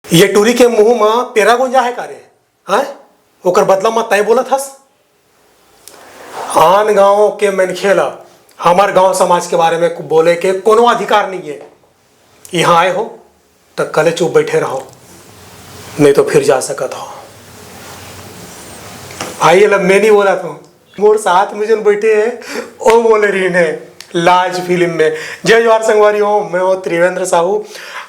ये टूरी के मुंह में पेरा गोंजा है कारे हैं ओकर बदला में तय बोलत हस। आन गांव के मनखेला हमार गांव समाज के बारे में बोले के कोनो अधिकार नहीं है। यहाँ आए हो तो कले चुप बैठे रहो, नहीं तो फिर जा सकत हो। आइए लब मैं नहीं बोला था, मोर साथ में जन बैठे हैं ओ बोले रही ने लाज फिल्म में। जय जवाहर संगवारी हो, मैं हो त्रिवेंद्र साहू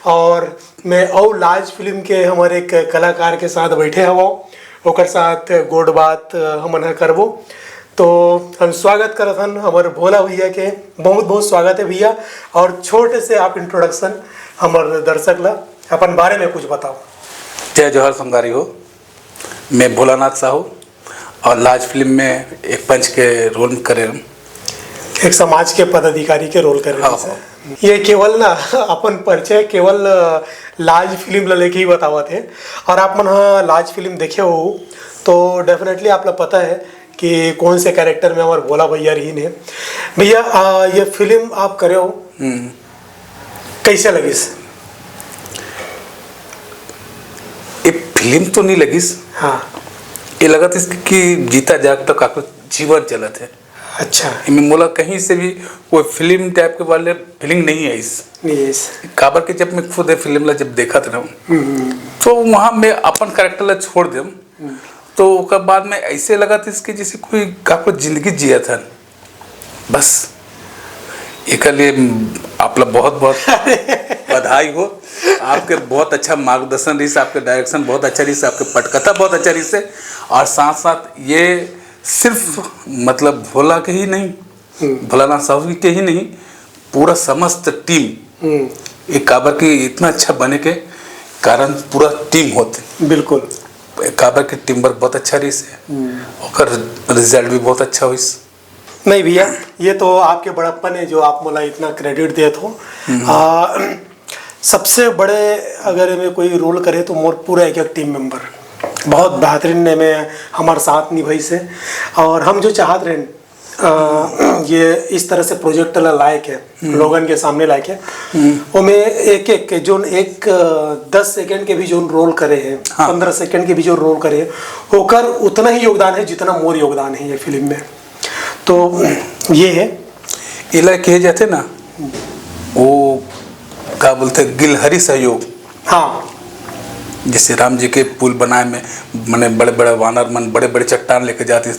और मैं ओ लाज फिल्म के हमारे एक कलाकार के साथ बैठे हवो, ओकर साथ गोड बात हमन करबो। तो हम स्वागत करत हन हमारे भोला भैया के, बहुत बहुत स्वागत है भैया। और छोटे से आप इंट्रोडक्शन हमारे दर्शक ला अपन बारे में कुछ बताओ। जय जवाहर संगवारी हो, मैं भोलानाथ साहू और लाज फिल्म में एक पंच के रोल करे, एक समाज के पदाधिकारी के रोल कर रहे हैं। ये केवल ना अपन परिचय केवल लाज फिल्म लेके ही बतावा थे। और आप मन लाज फिल्म देखे हो तो डेफिनेटली आप लोग पता है कि कौन से कैरेक्टर में हमारे भोला भैया रही ने। भैया ये फिल्म आप करे हो कैसे लगिस? ये फिल्म तो नहीं लगिस, हाँ ये लगा था कि जीता जागता काको जीवन चलत है। अच्छा, मैं बोला कहीं से भी कोई फिल्म टाइप के वाले फीलिंग नहीं है इस काबर के। जब मैं खुद फिल्म ला जब देखा था तो वहाँ मैं अपन कैरेक्टर ला छोड़ दे तो उसके बाद में ऐसे लगा था इसके जैसे कोई काको जिंदगी जिया था बस। एक लिए आप लोग बहुत बहुत बधाई हो, आपके बहुत अच्छा मार्गदर्शन रही, आपके डायरेक्शन बहुत अच्छा रही, आपके पटकथा बहुत अच्छा रही। और साथ साथ ये सिर्फ मतलब भोला के ही नहीं, भोलानाथ साहू के ही नहीं, पूरा समस्त टीम एक काबर की इतना अच्छा बने के कारण पूरा टीम होते। बिल्कुल काबर की टीम वर्क बहुत अच्छा रही से और रिजल्ट भी बहुत अच्छा हुई। नहीं भैया, ये तो आपके बड़प्पन है जो आप मुला इतना क्रेडिट देते हो। सबसे बड़े अगर मैं कोई रोल करे तो मोर पूरा एक टीम मेंबर बहुत बेहतरीन ने में हमारे साथ निभाई से। और हम जो चाहत रहे ये इस तरह से प्रोजेक्ट लायक है, लोगन के सामने लायक है। वो में एक एक जो एक 10 सेकंड के भी जो रोल करे हैं, 15 सेकंड के भी जो रोल करे हैं, होकर उतना ही योगदान है जितना मोर योगदान है ये फिल्म में। तो ये है इलाके कहे जाते ना, वो क्या बोलते गिलहरी सहयोग। हाँ, जैसे राम जी के पुल बनाए में मैंने बड़े बड़े वानर मन बड़े बड़े चट्टान लेके जाती,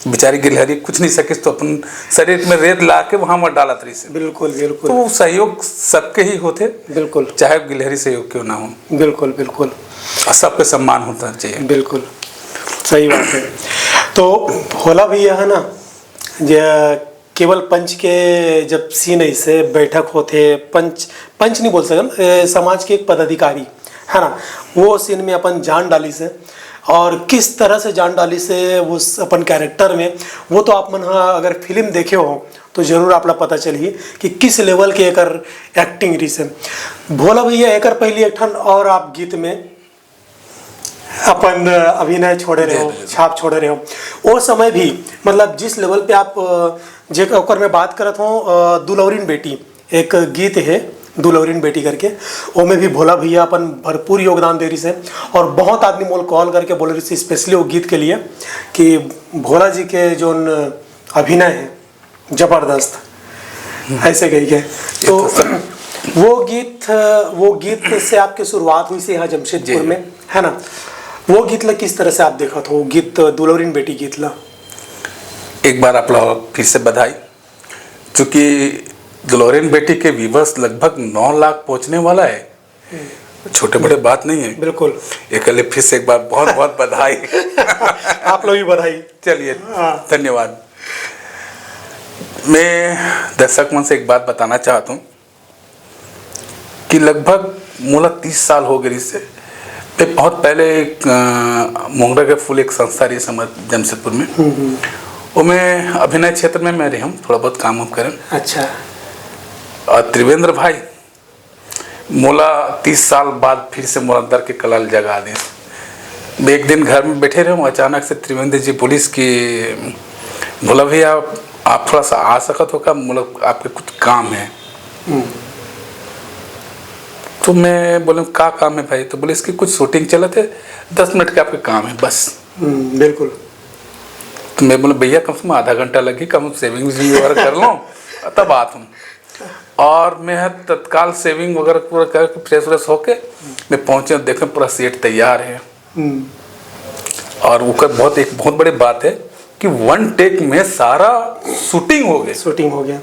बेचारी गिलहरी कुछ नहीं सके तो अपन शरीर में रेत ला के वहाँ मत डालत रही से। बिल्कुल बिल्कुल। तो सहयोग सबके ही होते, बिल्कुल, चाहे गिलहरी सहयोग क्यों ना हो। बिल्कुल बिल्कुल, सबके सम्मान होता चाहिए। बिल्कुल सही बात है। तो भोला भैया है ना, केवल पंच के जब सीन ऐसे बैठक होते, पंच नहीं बोल सकते, समाज के एक पदाधिकारी है ना, वो सीन में अपन जान डाली से और किस तरह से जान डाली से उस अपन कैरेक्टर में, वो तो आप मन अगर फिल्म देखे हो तो जरूर आप लोग पता चलिए कि किस लेवल के एकर एक्टिंग रही से। भोला भैया एकर पहली एक ठन और आप गीत में अपन अभिनय छोड़े रहे हो, छाप छोड़े रहे हो। वो समय भी मतलब जिस लेवल पे आप जेकर मैं बात करत हूँ, दुलौरीन बेटी एक गीत है दुलौरीन बेटी करके, वो में भी भोला भैया अपन भरपूर योगदान दे रही से। और बहुत आदमी मोल कॉल करके बोल रही थी स्पेशली वो गीत के लिए कि भोला जी के जो अभिनय है जबरदस्त ऐसे कही के। तो वो गीत से आपकी शुरुआत हुई से यहाँ जमशेदपुर में है ना। वो गीत ला किस तरह से आप देखा था, वो गीत दुलौरीन बेटी गीत ला? एक बार आप लोग फिर से बधाई, क्योंकि दुलौरीन बेटी के व्यूअर्स लगभग 9 लाख पहुंचने वाला है, छोटे बड़े बात नहीं है। बिल्कुल, एक लिए फिर से एक बार बहुत बहुत बधाई। आप लोग भी बधाई। चलिए धन्यवाद। मैं दर्शक मन से एक बात बताना चाहता हूँ कि लगभग मोला 30 साल हो गए इससे। मैं बहुत पहले एक मोंगरा के फूल एक संस्था रही समझ जमशेदपुर में, वो मैं अभिनय क्षेत्र में मैं रही हूँ, थोड़ा बहुत काम हम करें। अच्छा। और त्रिवेंद्र भाई मोला 30 साल बाद फिर से मोला अंदर के कलाल जगा दें। मैं एक दिन घर में बैठे रहे हूँ, अचानक से त्रिवेंद्र जी पुलिस की बोला भैया आप थोड़ा सा आ सकत हो क्या, मतलब आपके कुछ काम है। तो मैं बोले क्या काम है भाई? तो बोले इसकी कुछ शूटिंग चला थे, 10 मिनट का आपका काम है बस। बिल्कुल। तो मैं बोले भैया कम से कम आधा घंटा लगे, कम सेविंग वगैरह कर लो तब आता हूँ। और मैं तत्काल सेविंग वगैरह पूरा करके फ्रेश व्रेश होके मैं पहुँचे, देखे पूरा सेट तैयार है। और वो एक बहुत बड़ी बात है कि 1 टेक में सारा शूटिंग हो गया।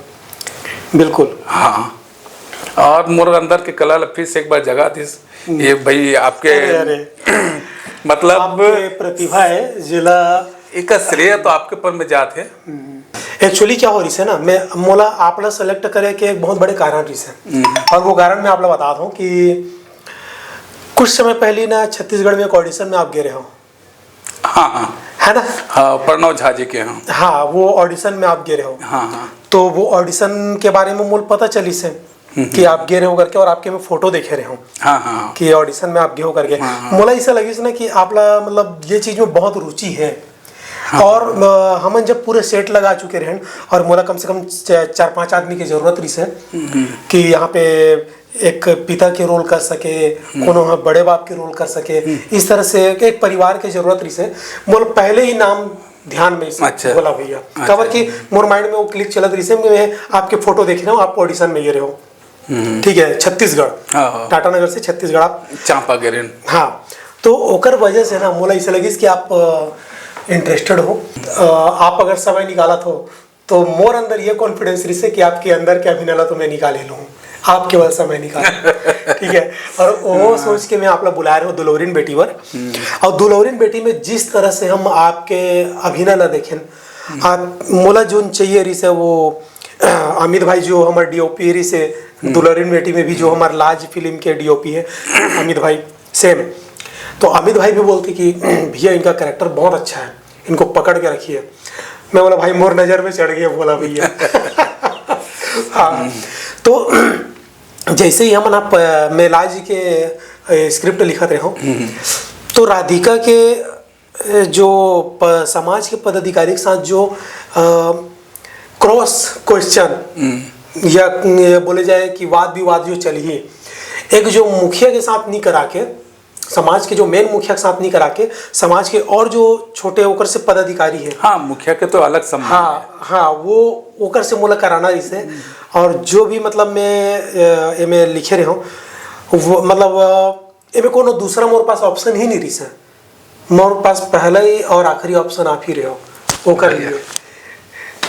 बिल्कुल। हाँ। और मोर अंदर के कला फिर से एक बार जगा थी ये भाई आपके अरे मतलब आपके प्रतिभा है जिला एक श्रेय तो आपके पर में जाते हैं। एक्चुअली क्या हो रही है ना, मैं मोला आपला सेलेक्ट करे के एक बहुत बड़े कारण रही है। और वो कारण मैं आपला बता दूं कि कुछ समय पहले ना छत्तीसगढ़ में एक ऑडिशन में आप गए रहे हो। हाँ है ना? हाँ, प्रणव झा जी के। हाँ, वो ऑडिशन में आप गए रहे हो। हाँ। तो वो ऑडिशन के बारे में मूल पता चली से कि आप गए रहे हो करके, और आपके मैं फोटो देखे रहे हो। हाँ। कि ऑडिशन में आप गए हो करके। मोला ऐसा लगी ना कि आपला मतलब ये चीज में बहुत रुचि है। और हम जब पूरे सेट लगा चुके रहे और मोला कम से कम 4-5 आदमी की जरूरत रही है कि यहाँ पे एक पिता के रोल कर सके, कोनो बड़े बाप के रोल कर सके, इस तरह से एक परिवार की जरूरत रही है। मोल पहले ही नाम ध्यान में बोला भैया खबर की मोर माइंड में वो क्लिक चलत रही है। मैं आपके फोटो देख रहा हूँ, आप ऑडिशन में गए रहे हो। ठीक है, छत्तीसगढ़, टाटानगर से छत्तीसगढ़ आप चांपा गिरेन। हाँ, तो ओकर वजह से ना मोला ऐसा लगी कि आप इंटरेस्टेड हो। आप अगर समय निकाला तो मोर अंदर ये कॉन्फिडेंस रही है कि आपके अंदर के अभिनय तो मैं निकाल ही लूँ, आप केवल समय निकाल। ठीक है, और वो सोच के मैं आप लोग बुला रहे हो दुलौरिन बेटी पर। और दुलौरिन बेटी में जिस तरह से हम आपके अभिनय ला देखें, आप मोला जो चाहिए रही से वो अमित भाई जो हमारे डीओपी रही से, दुलौरिन बेटी में भी जो हमारे लाज फिल्म के डीओपी है अमित भाई सेम। तो अमित भाई भी बोलते कि भैया इनका कैरेक्टर बहुत अच्छा है, इनको पकड़ के रखिए। मैं बोला भाई मोर नज़र में चढ़ गया, बोला भैया। हाँ, तो जैसे ही हम आप मैं लाज के स्क्रिप्ट लिखत रहे हो, तो राधिका के जो समाज के पदाधिकारी के साथ जो क्रॉस क्वेश्चन या बोले जाए कि वाद विवाद जो चली है, एक जो मुखिया के साथ नहीं करा के, समाज के जो मेन मुखिया के साथ नहीं करा के, समाज के और जो छोटे होकर से पदाधिकारी है। हाँ, मुखिया के तो अलग सम्मान। हाँ, वो होकर से मोला कराना इसे। और जो भी मतलब मैं एमे लिखे रहे हूँ, वो मतलब एमे कोनो दूसरा मोर पास ऑप्शन ही नहीं रही है। मोर पास पहला ही और आखिरी ऑप्शन आप ही रहे हो, वो कर लिए।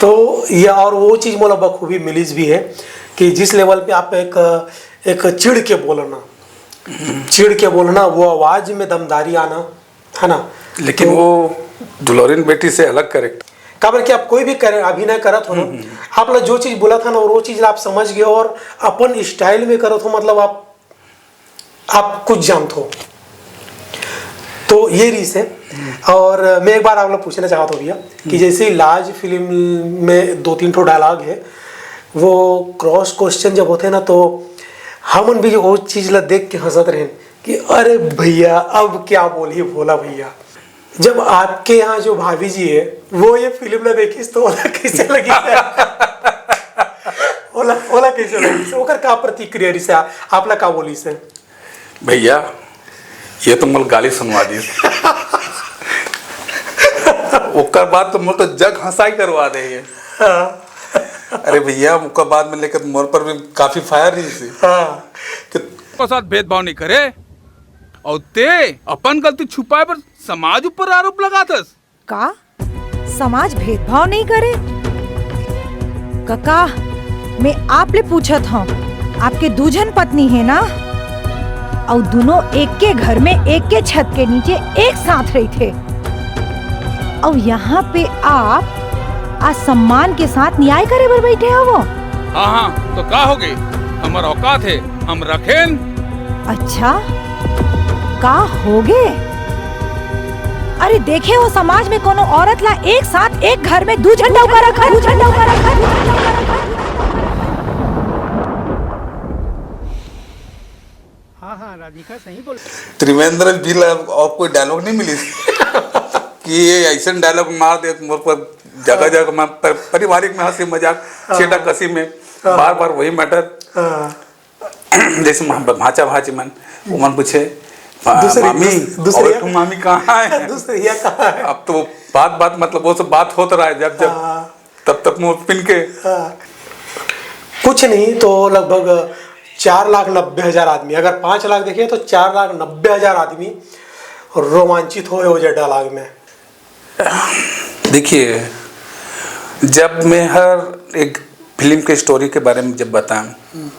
तो ये और वो चीज़ मोला बखूबी मिलीज भी है कि जिस लेवल पे आप एक चिढ़ के बोलना, वो आवाज में दमदारी आना, है ना? लेकिन तो, वो दुलौरिन बेटी से अलग कैरेक्टर काबर कि आप कोई भी अभिनय करत हो ना, आप लोग जो चीज बोला था ना वो चीज आप समझ गए और अपन स्टाइल में करत हो, मतलब आप कुछ जानते हो। तो ये रीस है। और मैं एक बार आप लोग पूछना चाहता हूँ भैया कि जैसे लाज फिल्म में 2-3 ठो डायलॉग है, वो क्रॉस क्वेश्चन जब होते हैं ना, तो हमन भी वो चीज ला देख के हंसत रहे कि अरे भैया अब क्या बोलिए भोला भैया। जब आपके यहाँ जो भाभी जी है वो ये फिल्म ला देखिस तो ओला कैसे लगी? ओला कैसे लगी? ओकर का प्रतिक्रिया रही से आप ला का बोली से? भैया ये तो मुझे गाली सुनवा दी। ओकर बाद तो मुझे तो जग हंसाई करवा दे ये। अरे भैया मुका बाद में लेकर मोर पर भी काफी फायर रही थी। हाँ, को साथ भेदभाव नहीं करे और ते अपन गलती छुपाए पर समाज ऊपर आरोप लगातस का? समाज भेदभाव नहीं करे? काका मैं आप ले पूछत हूँ, आपके दूजन पत्नी है ना, और दोनों एक के घर में एक के छत के नीचे एक साथ रही थे, और यहाँ पे आप असम्मान के साथ न्याय करे बर बैठे हो वो? हाँ, तो का हो गई? हमारा औकात है, हम रखें। अच्छा, का हो गए? अरे देखे हो समाज में कोनो औरत ला एक साथ एक घर में 2 झंडा ऊपर रखा। हाँ, राधिका सही बोल। त्रिवेंद्र भी और कोई डायलॉग नहीं मिली कि ये ऐसा डायलॉग मार दे मोर पर जगह जगह में पारिवारिक में हंसी मजाक छेटा कसी में बार बार वही मैटर। जैसे भाचा भाची मन वो मन पूछे मामी दूसरी और तुम मामी कहाँ है, दूसरी कहाँ है। अब तो बात मतलब वो सब बात होता रहा है जब तब मुंह पिन के। कुछ नहीं तो लगभग 4,90,000 आदमी, अगर 5 लाख देखे तो 4,90,000 आदमी रोमांचित हुए हो जाए डायलॉग में। देखिए, जब मैं हर एक फिल्म के स्टोरी के बारे में जब बताऊं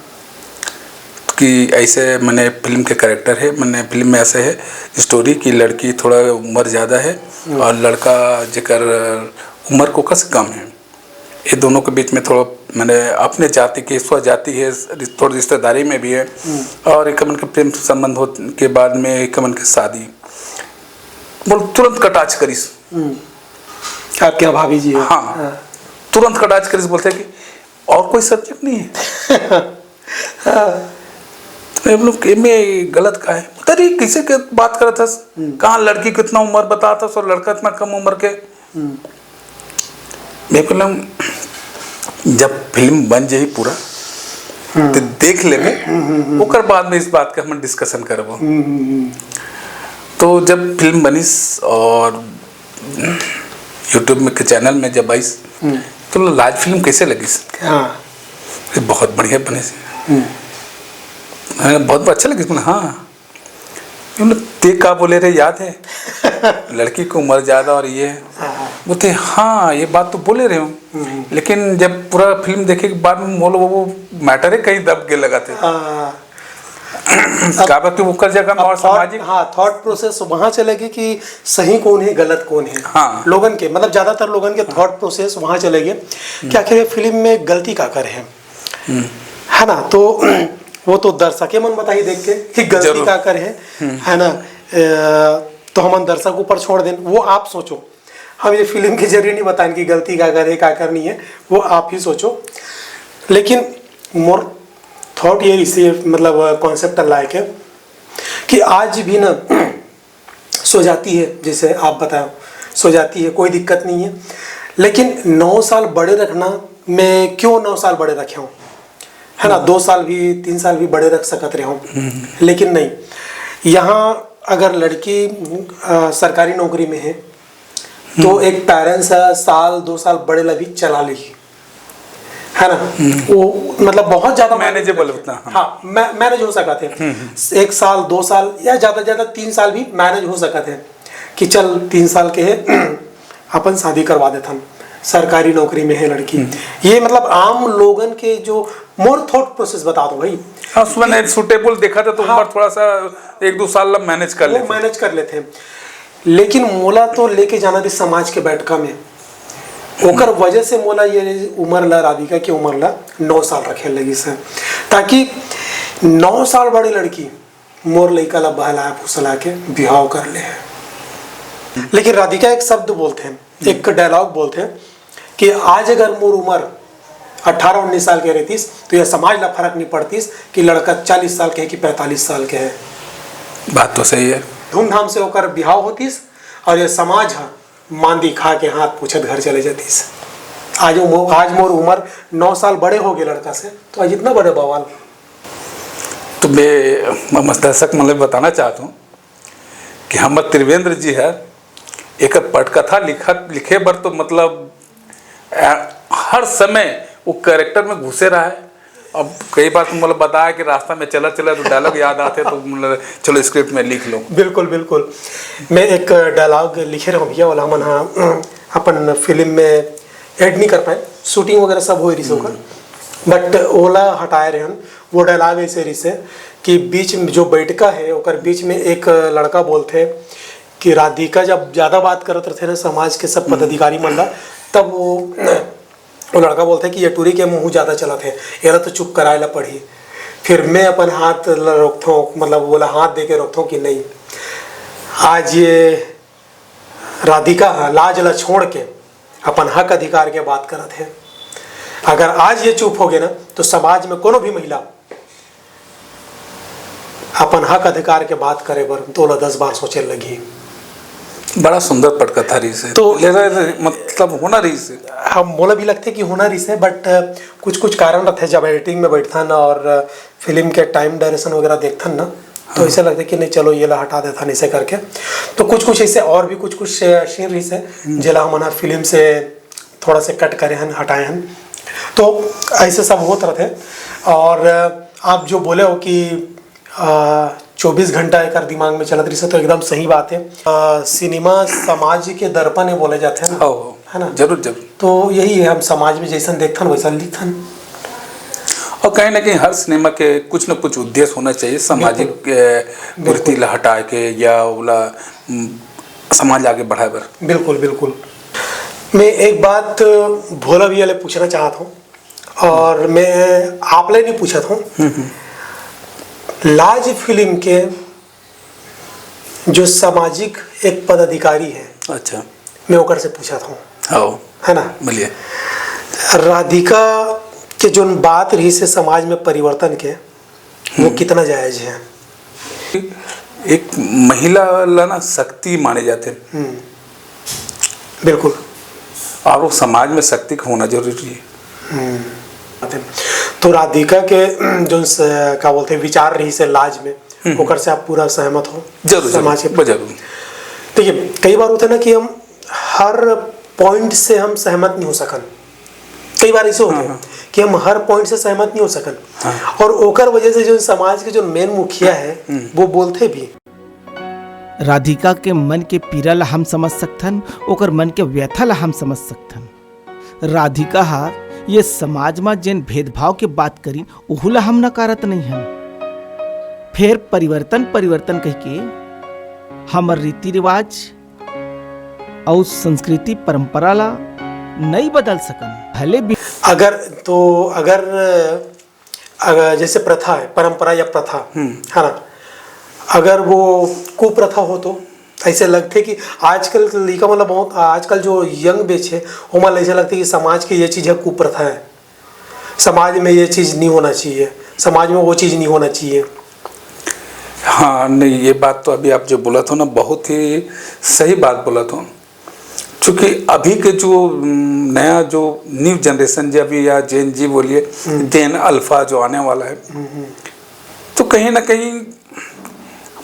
कि ऐसे मैंने फिल्म के कैरेक्टर है, मैंने फिल्म में ऐसे है स्टोरी की लड़की थोड़ा उम्र ज़्यादा है और लड़का जेकर उम्र को कस कम है, ये दोनों के बीच में थोड़ा मैंने अपने जाति की स्वजाति है, थोड़ी रिश्तेदारी में भी है और एक मन के प्रेम संबंध हो के बाद में एक मन की शादी बोल तुरंत कटाच करीस। आपके भाभी जी है। हाँ, तुरंत कटाच करीस बोलते हैं कि और कोई सब्जेक्ट नहीं है। हम लोग में गलत का है तरी किसे के बात कर था, कहाँ लड़की कितना उम्र बता था और लड़का इतना कम उम्र के। मैं फिल्म जब फिल्म बन जाए पूरा तो देख ले में ओकर बाद में इस बात का हम डिस्कशन करबो। तो जब फिल्म बनिस और यूट्यूब में के चैनल में जब आईस तो लाज फिल्म कैसे लगिस? हाँ, बहुत बढ़िया बने से, बहुत अच्छा लगी। हाँ, ते का बोले रहे याद है लड़की की उम्र ज़्यादा और ये बोलते हाँ ये बात तो बोले रहे हूँ, लेकिन जब पूरा फिल्म देखे के बाद में वो मैटर है कहीं दब के लगा थे। कि वो कर जगह और सामाजिक थॉट प्रोसेस वहाँ चलेगी कि सही कौन है गलत कौन है। हाँ, लोगन के मतलब ज़्यादातर लोगन के थॉट प्रोसेस वहाँ चलेगी कि आखिर फिल्म में गलती का कर है ना। तो वो तो दर्शक मन बताइए देख के कि गलती का कर है ना। तो हम दर्शक ऊपर छोड़ दें, वो आप सोचो। हम ये फिल्म के जरिए नहीं बताएं कि गलती का कर है क्या कर नहीं है, वो आप ही सोचो। लेकिन मोर थॉट ये इसे मतलब कॉन्सेप्ट लायक है कि आज भी ना सो जाती है, जैसे आप बताओ सो जाती है, कोई दिक्कत नहीं है। लेकिन 9 साल बड़े रखना, मैं क्यों 9 साल बड़े रखे हूँ है ना, 2 साल भी 3 साल भी बड़े रख सकते रहे हूँ। लेकिन नहीं, यहाँ अगर लड़की सरकारी नौकरी में है तो एक पेरेंट्स साल 2 साल बड़े लभी चला ली है ना। वो मतलब बहुत ज़्यादा मैनेजेबल होता है। हाँ, मैनेज हो सका थे। 1 साल 2 साल या ज़्यादा ज़्यादा 3 साल भी मैनेज हो सका थे कि चल 3 साल के है अपन शादी करवा देता हम, सरकारी नौकरी में है लड़की। ये मतलब आम लोगन के जो मोर थॉट प्रोसेस बता दो भाई। हाँ, उसमें सूटेबल देखा था तो उम्र थोड़ा सा 1-2 साल मैनेज कर लेते हैं। लेकिन मोला तो लेके जाना थी समाज के बैठका में, ओकर वजह से मोला ये उम्र ला राधिका की उम्र ला 9 साल रखे लगी से, ताकि 9 साल बड़ी लड़की मोर लड़का ला बहला फुसला के बिहाव कर ले। लेकिन राधिका एक शब्द बोलते हैं, एक डायलॉग बोलते हैं कि आज अगर मोर उम्र 18-19 साल के रहतीस तो यह समाज ला फर्क नहीं पड़तीस कि लड़का 40 साल के है कि 45 साल के है। बात तो सही है। धूमधाम से होकर बिहाव होतीस और यह समाज मांदी खा के हाथ पूछत घर चले जातीस। आज मोर उम्र 9 साल बड़े हो गए लड़का से, तो आज इतना बड़े बवाल। तो मैं दर्शक मतलब बताना चाहता हूँ कि हम त्रिवेंद्र जी है एक पटकथा लिखे बर तो मतलब हर समय वो कैरेक्टर में घुसे रहा है। अब कई बार तुम मतलब बताया कि रास्ता में चला तो डायलॉग याद आते तो मतलब चलो स्क्रिप्ट में लिख लो। बिल्कुल बिल्कुल, मैं एक डायलॉग लिखे रहा हूँ भैया वाला मन। हाँ, अपन फिल्म में ऐड नहीं कर पाए, शूटिंग वगैरह सब हो रही होकर, बट ओला हटाए रहे हम। वो डायलॉग ऐसे रही से कि बीच में जो बैठका है ओकर बीच में एक लड़का बोलते कि राधिका जब ज़्यादा बात करते थे ना समाज के सब पदाधिकारी मन ला, तब वो लड़का बोलते कि ये टूरी के मुँह ज़्यादा चला थे, यार तो चुप कराए ला पड़ी। फिर मैं अपन हाथ रोकता हूँ, मतलब बोला हाथ दे के रोकता हूँ कि नहीं, आज ये राधिका लाज ला छोड़ के अपन हक अधिकार के बात करते हैं। अगर आज ये चुप हो गए ना तो समाज में कोनो भी महिला अपन हक अधिकार के बात करे बर 2-10 बार सोचे लगी। बड़ा सुंदर पटकथा रही से तो ले रहे मतलब होना रही से हम मोला भी लगते कि होना रही से, बट कुछ कुछ कारण रहते जब एडिटिंग में बैठथन और फिल्म के टाइम डायरेक्शन वगैरह देखथन ना, तो ऐसा लगता है कि नहीं चलो ये ला हटा देता ऐसे करके। तो कुछ कुछ ऐसे और भी कुछ कुछ सीन रही से जेला हम फिल्म से थोड़ा से कट करे हैं, हटाए हैं, तो ऐसे सब होते रहते। और आप जो बोले हो कि 24 घंटा एक दिमाग में चलत रही से, तो एकदम सही बात है। सिनेमा समाज के दर्पण है बोले जाते हैं ना, है ना? जरूर जरूर। तो यही है, हम समाज में जैसा देखथन वैसा लिखथन। और कहीं ना कहीं हर सिनेमा के कुछ न कुछ उद्देश्य होना चाहिए, सामाजिक कुरीति ला हटा के या उला समाज आगे बढ़ाए बर। बिल्कुल बिल्कुल। मैं एक बात भोला भैया ले पूछना चाहता हूँ, और मैं आप ले नहीं पूछा था। लाज फिल्म के जो सामाजिक एक पदाधिकारी है, अच्छा, मैं ओकर से पूछा था, हाँ है ना? बोलिए। राधिका के जो बात रही से समाज में परिवर्तन के, वो कितना जायज है? एक महिला ला ना शक्ति माने जाते हैं, बिल्कुल, और वो समाज में शक्ति का होना जरूरी है। तो राधिका के जो क्या बोलते हैं विचार रही से लाज में, ओकर से आप पूरा सहमत हो? जरूर समाज के जरूर। देखिए, कई बार होता है ना कि हम हर पॉइंट से हम सहमत नहीं हो सकन। कई बार ऐसे होता है कि हम हर पॉइंट से सहमत नहीं हो सकन, और ओकर वजह से जो समाज के जो मेन मुखिया है वो बोलते भी। राधिका के मन के पीड़ा ला हम समझ सकथन, ओकर मन के व्यथा ला हम समझ सकथन। राधिका हा ये समाज में जिन भेदभाव के बात करी ओहू ला हम नकारत नहीं हन। फिर परिवर्तन परिवर्तन कह के हमर रीति रिवाज और संस्कृति परंपरा ला नहीं बदल सकन। भले भी अगर जैसे प्रथा है, परंपरा या प्रथा है ना, अगर वो कुप्रथा हो तो ऐसे लगते कि आजकल लिखा मतलब बहुत आजकल जो यंग बेच है वो मतलब ऐसा लगता है कि समाज की ये चीज़ है, कुप्रथा है, समाज में ये चीज़ नहीं होना चाहिए, समाज में वो चीज़ नहीं होना चाहिए। हाँ नहीं, ये बात तो अभी आप जो बोला था ना, बहुत ही सही बात बोला था। क्योंकि अभी के जो नया जो न्यू जनरेशन जो अभी या जेन जी बोलिए, जेन अल्फा जो आने वाला है, तो कहीं ना कहीं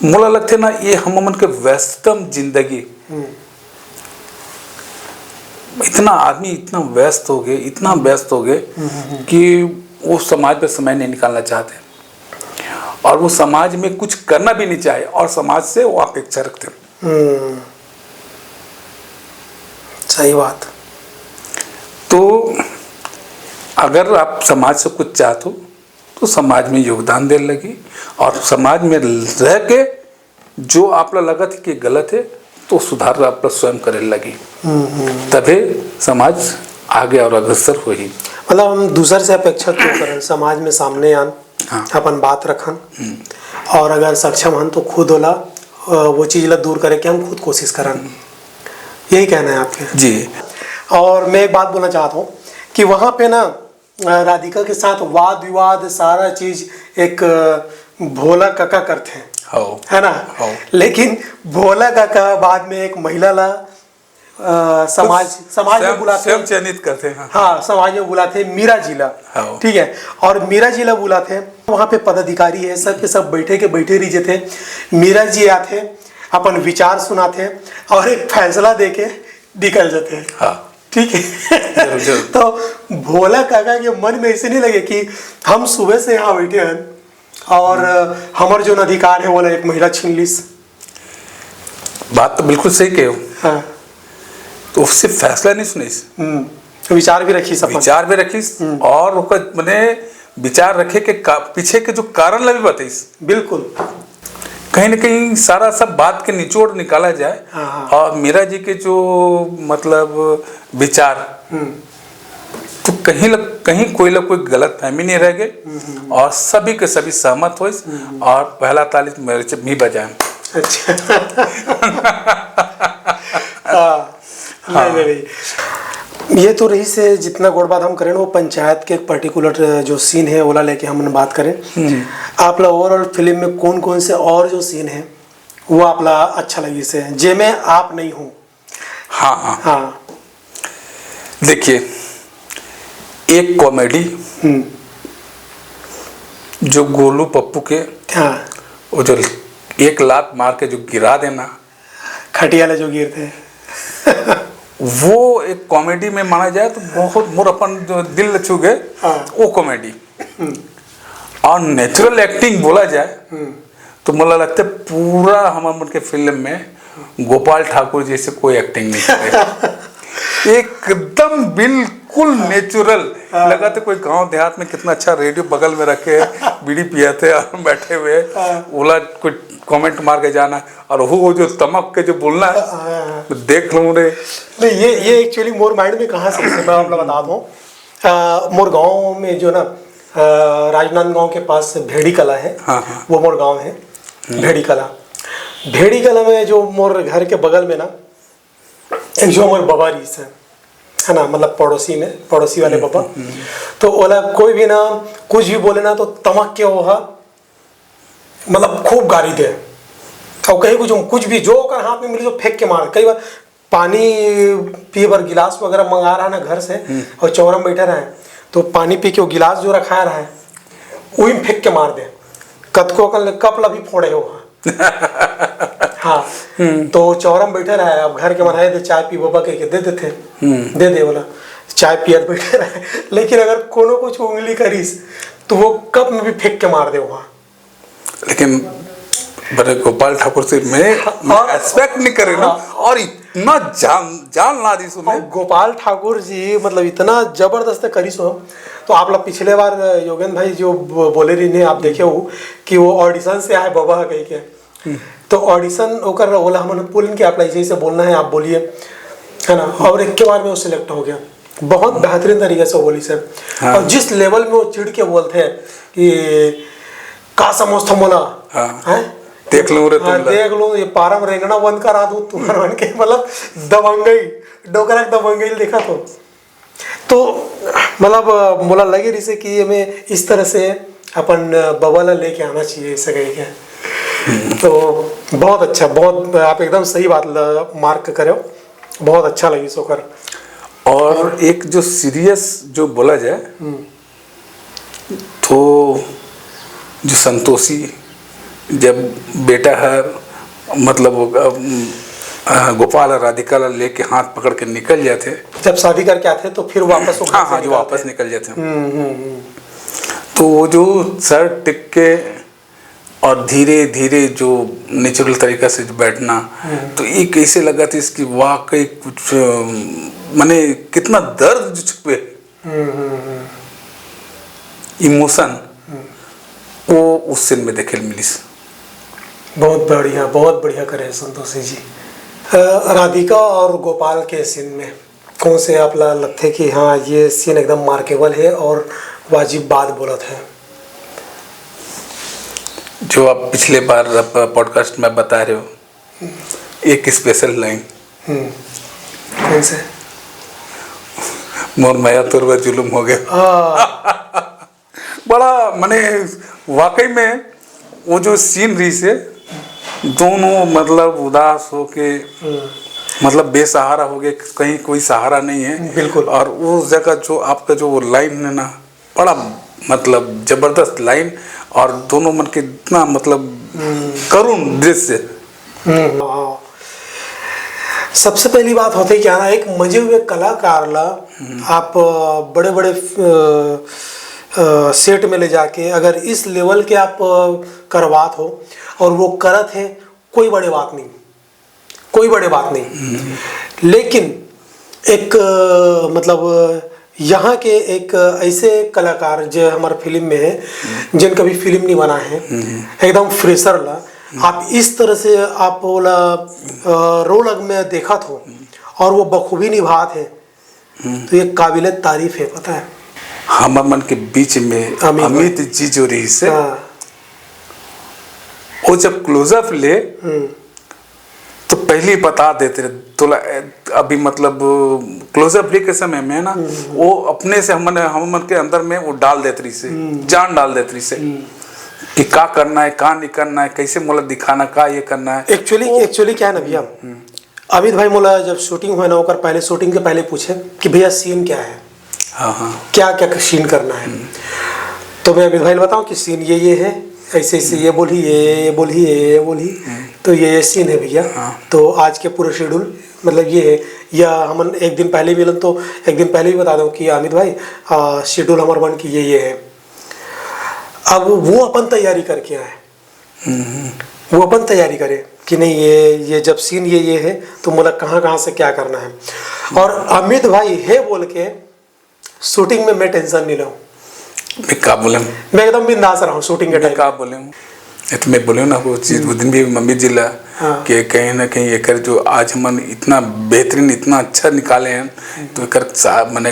मोला लगते ना ये हम मन के व्यस्तम जिंदगी, इतना आदमी इतना व्यस्त हो गए कि वो समाज पे समय नहीं निकालना चाहते, और वो समाज में कुछ करना भी नहीं चाहे, और समाज से वो अपेक्षा रखते हैं। सही बात। तो अगर आप समाज से कुछ चाहते हो तो समाज में योगदान देने लगी, और समाज में रह के जो आप लगा था कि गलत है तो सुधार आप स्वयं करे लगी, तभी समाज आगे और अग्रसर हो ही। मतलब हम दूसरे से अपेक्षा क्यों करें, समाज में सामने आन, अपन बात रखन, और अगर सक्षम हन तो खुद होला वो चीज़ ला दूर करे के हम खुद कोशिश करन। यही कहना है आपके? जी। और मैं एक बात बोलना चाहता हूँ कि वहाँ पे ना राधिका के साथ वाद विवाद सारा चीज एक भोला काका करते हैं, है ना? लेकिन भोला काका बाद में एक महिला ला समाज में बुलाते हैं, चयनित करते हैं। हाँ, समाज में बुलाते हैं मीरा जिला, ठीक है, और मीरा जिला बुलाते हैं। वहाँ पे पदाधिकारी है, सब के सब बैठे रही थे। मीरा जी आते, अपन विचार सुनाते और एक फैसला देके निकल जाते हैं। हाँ, ठीक है। तो भोला काका के मन में ऐसे नहीं लगे कि हम सुबह से यहाँ बैठे हैं और हमारे जो अधिकार है वो एक महिला छीन लीस। बात तो बिल्कुल सही कहो। हाँ, तो उससे फैसला नहीं सुनी, विचार भी रखी, विचार भी रखी, और मैंने विचार रखे के पीछे के जो कारण लगे बताइस। बिल्कुल, कहीं ना कहीं सारा सब बात के निचोड़ निकाला जाए। और मीरा जी के जो मतलब विचार, तो कहीं कोई गलत फहमी नहीं रह गए, और सभी के सभी सहमत हुए, और पहला ताली मेरे से भी बजाए। अच्छा। नहीं, ये तो रही से जितना गोड़ बात हम करें वो पंचायत के एक पर्टिकुलर जो सीन है ओला लेके हम बात करें। आप लोग ओवरऑल फिल्म में कौन कौन से और जो सीन है वो आपला अच्छा लगी से जे में आप नहीं हूँ। हाँ हाँ हाँ देखिए, एक कॉमेडी जो गोलू पप्पू के हाँ वो जो एक लात मार के जो गिरा देना, खटियाला जो गिरते हैं वो एक कॉमेडी में माना जाए तो बहुत मोर अपन जो दिल छू गए, वो कॉमेडी। और नेचुरल एक्टिंग बोला जाए तो मुझे लगता है पूरा हमारे मन के फिल्म में गोपाल ठाकुर जैसे कोई एक्टिंग नहीं करे। एकदम बिल्कुल नेचुरल लगा था। कोई गांव देहात में कितना अच्छा रेडियो बगल में रखे बीड़ी पियाते और बैठे हुए ओला कोई कमेंट मार के जाना, और वो जो तमक के जो बोलना है तो देख लूँ रे। नहीं, ये एक्चुअली मोर माइंड में कहाँ से मैं आप लोग बता दूँ। मोर गांव में जो ना राजनांदगांव के पास भेड़ी कला है। हाँ। वो मोर गांव है भेड़ी कला। भेड़ी कला में जो मोर घर के बगल में ना एक जो मोर बाबा रीस है ना, मतलब पड़ोसी में, पड़ोसी वाले बाबा। तो ओला कोई भी ना कुछ भी बोले ना तो तमक के वो मतलब खूब गाली दे, और कहीं कुछ भी जो कर हाथ में मिली तो फेंक के मार। कई बार पानी पिए बार गिलास वगैरह मंगा रहा है ना घर से, और चौरा में बैठा रहा है तो पानी पी के वो गिलास जो रखा रहा है वही में फेंक के मार दे। कतको कप ला भी फोड़े हो। हाँ तो चौरा में बैठे रहा है, अब घर के बनाए दे चाय पी बाबा कह के दे देते, दे दे बोला चाय पियर बैठे रहा है। लेकिन अगर कोनो कुछ उंगली करीस तो वो कप में भी फेंक के मार दे वहाँ। लेकिन बड़े गोपाल ठाकुर से मैं एक्सपेक्ट नहीं करे ना, और इतना जान ला दी और गोपाल ठाकुर जी मतलब इतना जबरदस्त करी सो। तो आप लोग पिछले बार योगेंद्र भाई जो बोले रही ने आप देखे हो कि वो ऑडिशन से आए बाबा कह के, तो ऑडिशन होकर बोला हमने बोलन कि आप जैसे बोलना है आप बोलिए, है ना। और एक के बार में वो सिलेक्ट हो गया, बहुत बेहतरीन तरीके से बोली सर। हाँ। और जिस लेवल में वो चिढ़ के बोलते हैं कि का समझता मोला है, देख लूं रे तुम, देख लूं ये पारम रेंगना बंद करा दूं तुम्हारे बन के, मतलब दबंगई डोकरा दबंगई देखा तो मतलब मोला लगे रही से कि हमें इस तरह से अपन बबला लेके आना चाहिए इसे कह के। तो बहुत अच्छा, बहुत आप एकदम सही बात मार्क करे हो, बहुत अच्छा लगी सोकर। और एक जो सीरियस जो बोला जाए तो जो संतोषी जब बेटा है मतलब गोपाल और राधिका लेके हाथ पकड़ के निकल जाते, जब शादी करके आते तो फिर वापस हाँ जो वापस निकल जाते तो वो जो सर टिक के और धीरे धीरे जो नेचुरल तरीका से बैठना, तो ये कैसे लगा था इसकी वाकई कुछ माने कितना दर्द जो छुपे इमोशन वो उस सीन में देखे मिली। बहुत बढ़िया करे संतोषी जी। राधिका और गोपाल के सीन में कौन से आप लगते कि हाँ ये सीन एकदम मार्केबल है और वाजिब बात बोला था? जो आप पिछले बार पॉडकास्ट में बता रहे हो एक स्पेशल लाइन कौन से? मोर माया तुरवा जुलुम हो गया। बड़ा माने वाकई में वो जो सीन रही से दोनों मतलब उदास हो के मतलब बेसहारा हो गए, कहीं कोई सहारा नहीं है बिल्कुल। और उस जगह जो आपका जो वो लाइन है ना बड़ा मतलब जबरदस्त लाइन, और दोनों मन के इतना मतलब करुण दृश्य। सबसे पहली बात होती क्या ना, एक मजे हुए कलाकार ला आप बड़े बड़े सेट में ले जाके अगर इस लेवल के आप करवात हो और वो करत है, कोई बड़े बात नहीं। लेकिन एक मतलब यहाँ के एक ऐसे कलाकार जो हमारे फिल्म में है जिन कभी फिल्म नहीं बना है, एकदम फ्रेशर ला आप इस तरह से आप बोला रोल में देखा हो और वो बखूबी निभात है, तो ये काबिल तारीफ है। पता है हमारे मन के बीच में अमित जी जो रही से वो जब क्लोजअप ले तो पहले बता देते तो अभी मतलब क्लोजअप ले के समय में ना वो अपने से हम मन के अंदर में वो डाल देती से जान डाल देती से, कि का करना है, का नहीं करना है, कैसे मोला दिखाना, का ये करना है। एक्चुअली क्या है ना भैया, अमित भाई मोला जब शूटिंग हुआ ना होकर पहले शूटिंग के पहले पूछे कि भैया सीन क्या है, हाँ हाँ क्या क्या सीन करना है। तो मैं अमित भाई ने बताऊं कि सीन ये है, ऐसे ऐसे ये बोली, ये बोली, ये बोली, तो ये सीन है भैया। तो आज के पूरे शेड्यूल मतलब ये है, या हम एक दिन पहले मिलन तो एक दिन पहले ही बता दूं कि अमित भाई शेड्यूल हमारे बन की ये है। अब वो अपन तैयारी करके आए, वो अपन तैयारी करे कि नहीं ये जब सीन ये है तो मतलब कहाँ से क्या करना है। और अमित भाई है बोल के शूटिंग में मैं टेंशन नहीं लूँ, मैं का बोले, मैं एकदम बिंदास रहा हूँ शूटिंग के टाइम। का बोले तो मैं बोले ना वो चीज़ वो दिन भी मम्मी जिला कि कहीं ना कहीं एक जो आज हम इतना बेहतरीन इतना अच्छा निकाले हैं तो एक मैंने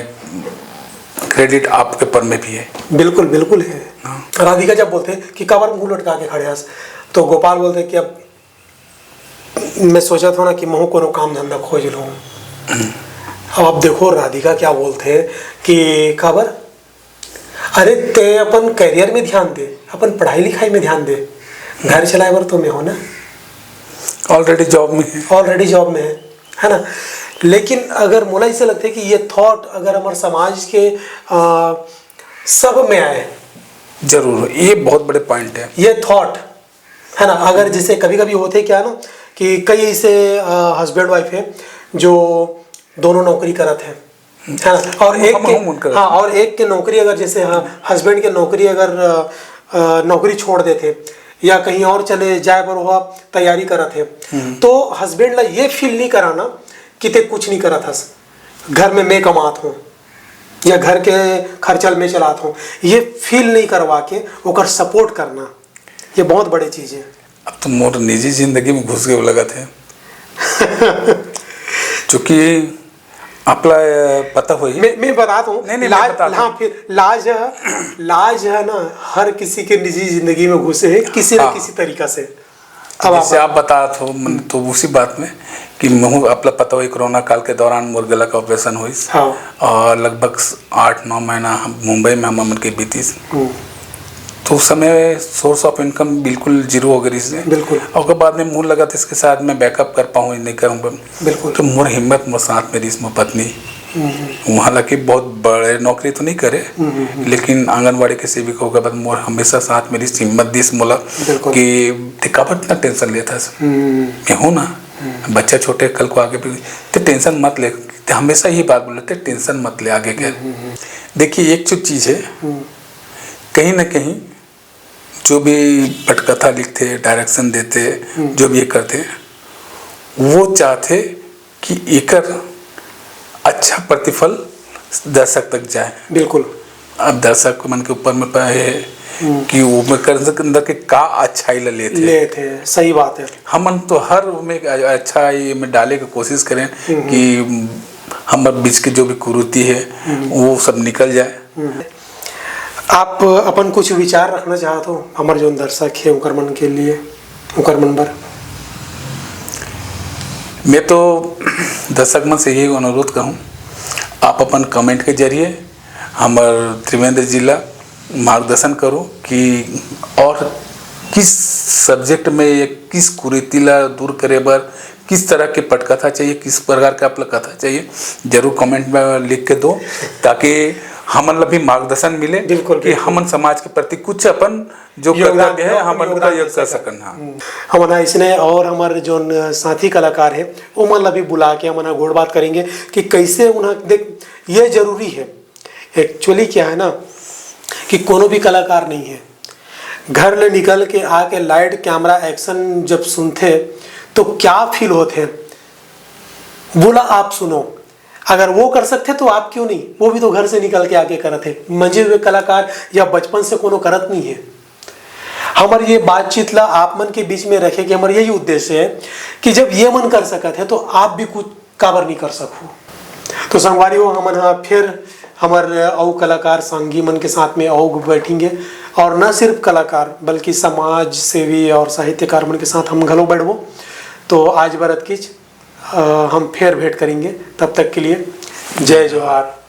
क्रेडिट आपके पर में भी है। बिल्कुल बिल्कुल है। राधिका जब बोलते हैं कि कबर मुंह लटका के खड़े हंस, तो गोपाल बोलते कि अब मैं सोचा था ना कि महू को काम धंधा खोज लूँ। अब देखो राधिका क्या बोलते हैं कि खबर, अरे ते अपन करियर में ध्यान दे, अपन पढ़ाई लिखाई में ध्यान दे, घर चलाए बर तो मैं हो ना, ऑलरेडी जॉब में है, ऑलरेडी जॉब में है ना। लेकिन अगर मोला इसे लगता है कि ये थॉट अगर हमारे समाज के सब में आए, जरूर ये बहुत बड़े पॉइंट है, ये थॉट है ना। अगर जैसे कभी कभी होते क्या ना कि कई ऐसे हस्बैंड वाइफ है जो दोनों नौकरी करते हैं, है ना, और एक के हाँ और एक के नौकरी अगर जैसे हस्बैंड के नौकरी अगर नौकरी छोड़ देते या कहीं और चले जाए पर हुआ तैयारी करते हैं, तो हस्बैंड ला ये फील नहीं कराना कि ते कुछ नहीं करा था, घर में मैं कमात हूँ या घर के खर्चल में चलाता हूँ, ये फील नहीं करवा के ओकर सपोर्ट करना, ये बहुत बड़ी चीज़ है। अब तो मोर निजी जिंदगी में घुस गए लगा थे चूँकि आपला पता हुई मैं बताता हूँ, नहीं हाँ फिर लाज है ना, हर किसी के निजी जिंदगी में घुसे है किसी न किसी तरीका से। अब जैसे आप बता तो उसी बात में कि महू आपला पता हुई कोरोना काल के दौरान मोर गला का ऑपरेशन हुई, और लगभग 8-9 महीना मुंबई में हम के बीती, तो उस समय सोर्स ऑफ इनकम बिल्कुल जीरो हो गई इससे। बिल्कुल। और बाद में मुँह लगा था इसके साथ मैं बैकअप कर पाऊँ नहीं करूँगा, बिल्कुल। तो मोर हिम्मत मोर साथ मेरी इसमें पत्नी, हालांकि बहुत बड़े नौकरी तो नहीं करे लेकिन आंगनवाड़ी के सेविका होगा बाद मोर हमेशा साथ मेरी हिम्मत दी मोला कि थकावट ना टेंशन लेता मैं हूँ ना, बच्चा छोटे कल को आगे भी तो टेंशन मत ले, हमेशा यही बात बोलते टेंशन मत ले आगे के। देखिए एक जो चीज़ है कहीं ना कहीं जो भी पटकथा लिखते डायरेक्शन देते जो भी ये करते वो चाहते कि एक अच्छा प्रतिफल दर्शक तक जाए। बिल्कुल। अब दर्शक मन के ऊपर में है कि वो में कर अंदर के का अच्छाई लेते सही बात है। हम तो हर में अच्छाई में डाले की कोशिश करें कि हमारे बीच की जो भी कुरीति है वो सब निकल जाए। आप अपन कुछ विचार रखना चाहते हो हमारे जो दर्शक है उनकर मन के लिए, उनकर मन पर? मैं तो दर्शक मन से यही अनुरोध कहूँ, आप अपन कमेंट के जरिए हमारे त्रिवेंद्र जिला मार्गदर्शन करो कि और किस सब्जेक्ट में या किस कुरीति ला दूर करे बर किस तरह के पटकथा चाहिए, किस प्रकार का आप कथा चाहिए, जरूर कमेंट में लिख के दो ताकि हमन भी मार्गदर्शन मिले कि हमन समाज के प्रति कुछ अपन जो कर्तव्य है हमन का योग कर सकन। हमना इसने और हमारे जो साथी कलाकार है वो मन भी बुला के हमना गोड़ बात करेंगे कि कैसे उन्हें देख, ये जरूरी है। एक्चुअली क्या है ना कि कोनो भी कलाकार नहीं है घर ले निकल के आके लाइट कैमरा एक्शन जब सुनते तो क्या फील होते बोला आप सुनो, अगर वो कर सकते तो आप क्यों नहीं, वो भी तो घर से निकल के आके करते मंजे हुए कलाकार या बचपन से कोनो करत नहीं है। हमारे ये बातचीत ला आप मन के बीच में रखे कि हमारा यही उद्देश्य है कि जब ये मन कर सकते हैं तो आप भी कुछ काबर नहीं कर सको। तो संगवारी हो हम फिर हमारे औ कलाकार संगी मन के साथ में औ बैठेंगे और न सिर्फ कलाकार बल्कि समाज सेवी और साहित्यकार मन के साथ हम घलो बैठबो। तो आज बरत किच हम फिर भेंट करेंगे, तब तक के लिए जय जोहार।